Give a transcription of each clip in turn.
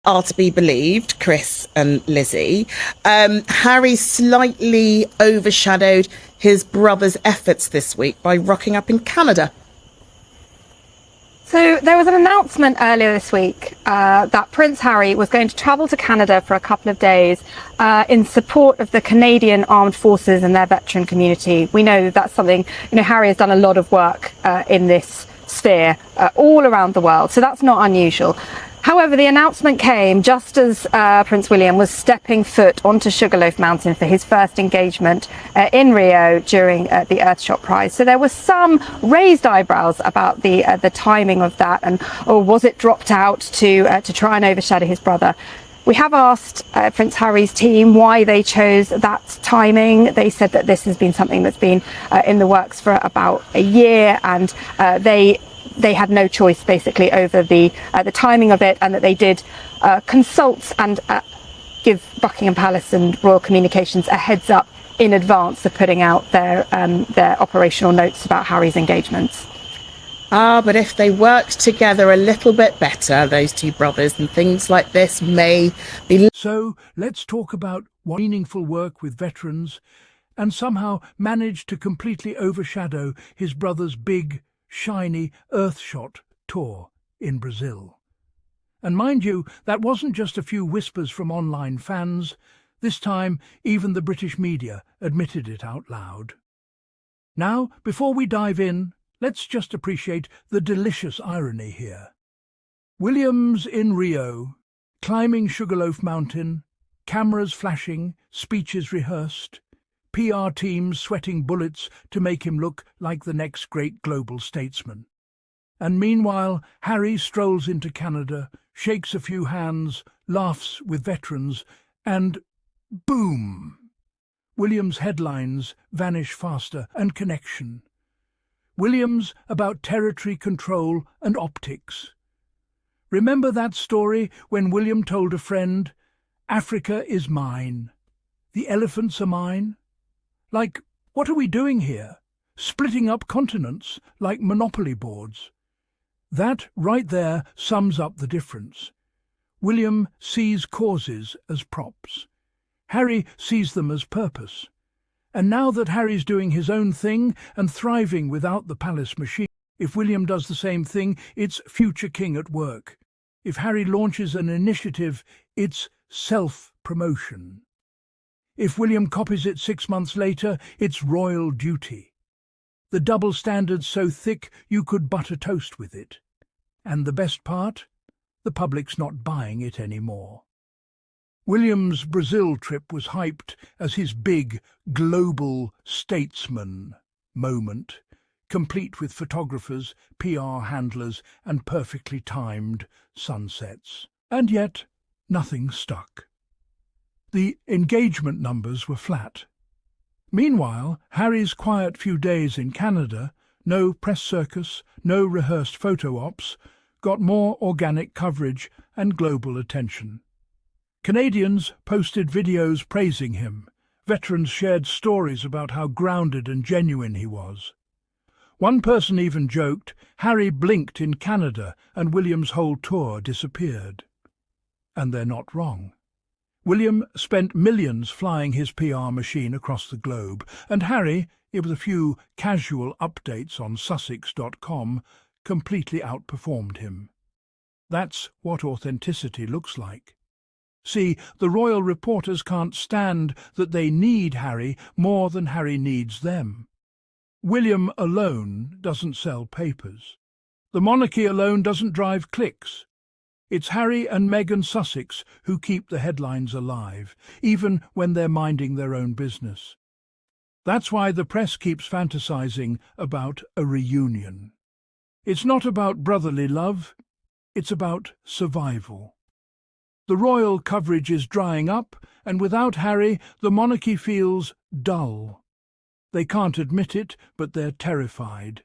are to be believed, Chris and Lizzie, Harry slightly overshadowed his brother's efforts this week by rocking up in Canada. So there was an announcement earlier this week that Prince Harry was going to travel to Canada for a couple of days in support of the Canadian Armed Forces and their veteran community. We know that's something, Harry has done a lot of work in this sphere all around the world, so that's not unusual. However, the announcement came just as Prince William was stepping foot onto Sugarloaf Mountain for his first engagement in Rio during the Earthshot Prize. So there was some raised eyebrows about the timing of that, or was it dropped out to try and overshadow his brother? We have asked Prince Harry's team why they chose that timing. They said that this has been something that's been in the works for about a year, and they had no choice basically over the timing of it, and that they did consult and give Buckingham Palace and Royal Communications a heads up in advance of putting out their operational notes about Harry's engagements. But if they worked together a little bit better, those two brothers, then things like this may be... So let's talk about what meaningful work with veterans and somehow managed to completely overshadow his brother's big, shiny Earthshot tour in Brazil. And mind you, that wasn't just a few whispers from online fans. This time, even the British media admitted it out loud. Now, before we dive in, let's just appreciate the delicious irony here. William's in Rio, climbing Sugarloaf Mountain, cameras flashing, speeches rehearsed, PR teams sweating bullets to make him look like the next great global statesman. And meanwhile, Harry strolls into Canada, shakes a few hands, laughs with veterans, and boom! William's headlines vanish faster, and connection. William's about territory control and optics. Remember that story when William told a friend, "Africa is mine. The elephants are mine"? Like, what are we doing here? Splitting up continents like monopoly boards. That right there sums up the difference. William sees causes as props. Harry sees them as purpose. And now that Harry's doing his own thing and thriving without the palace machine, if William does the same thing, it's future king at work. If Harry launches an initiative, it's self-promotion. If William copies it 6 months later, it's royal duty. The double standard's so thick you could butter toast with it. And the best part? The public's not buying it anymore. William's Brazil trip was hyped as his big, global statesman moment, complete with photographers, PR handlers, and perfectly timed sunsets. And yet, nothing stuck. The engagement numbers were flat. Meanwhile, Harry's quiet few days in Canada, no press circus, no rehearsed photo ops, got more organic coverage and global attention. Canadians posted videos praising him. Veterans shared stories about how grounded and genuine he was. One person even joked, Harry blinked in Canada and William's whole tour disappeared. And they're not wrong. William spent millions flying his PR machine across the globe, and Harry, with a few casual updates on Sussex.com, completely outperformed him. That's what authenticity looks like. See, the royal reporters can't stand that they need Harry more than Harry needs them. William alone doesn't sell papers. The monarchy alone doesn't drive clicks. It's Harry and Meghan Sussex who keep the headlines alive, even when they're minding their own business. That's why the press keeps fantasizing about a reunion. It's not about brotherly love, it's about survival. The royal coverage is drying up, and without Harry, the monarchy feels dull. They can't admit it, but they're terrified.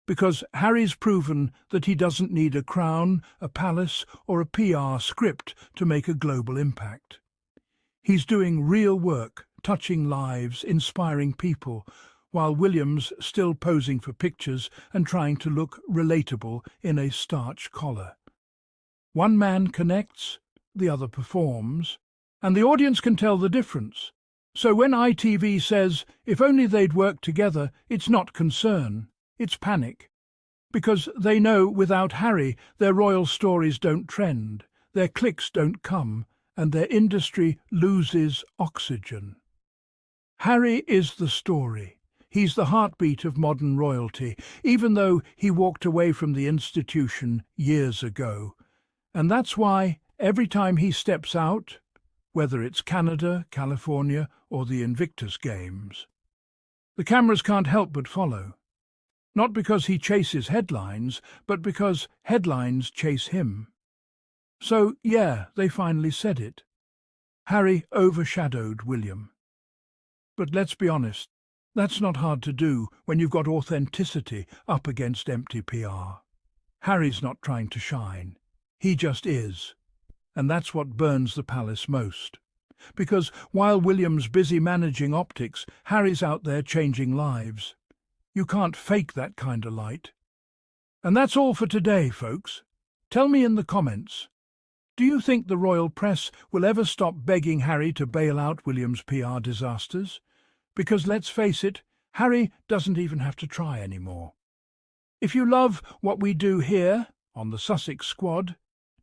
Because Harry's proven that he doesn't need a crown, a palace, or a PR script to make a global impact. He's doing real work, touching lives, inspiring people, while William's still posing for pictures and trying to look relatable in a starch collar. One man connects, the other performs, and the audience can tell the difference. So when ITV says, if only they'd worked together, it's not concern, it's panic. Because they know without Harry, their royal stories don't trend, their clicks don't come, and their industry loses oxygen. Harry is the story. He's the heartbeat of modern royalty, even though he walked away from the institution years ago. And that's why, every time he steps out, whether it's Canada, California, or the Invictus Games, the cameras can't help but follow. Not because he chases headlines, but because headlines chase him. So, yeah, they finally said it. Harry overshadowed William. But let's be honest, that's not hard to do when you've got authenticity up against empty PR. Harry's not trying to shine. He just is. And that's what burns the palace most. Because while William's busy managing optics, Harry's out there changing lives. You can't fake that kind of light. And that's all for today, folks. Tell me in the comments, do you think the royal press will ever stop begging Harry to bail out William's PR disasters? Because let's face it, Harry doesn't even have to try anymore. If you love what we do here on the Sussex Squad,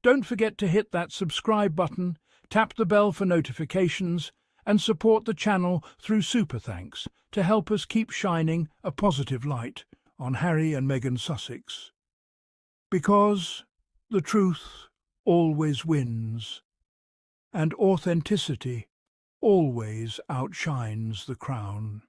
don't forget to hit that subscribe button, tap the bell for notifications, and support the channel through Super Thanks to help us keep shining a positive light on Harry and Meghan Sussex. Because the truth always wins, and authenticity always outshines the crown.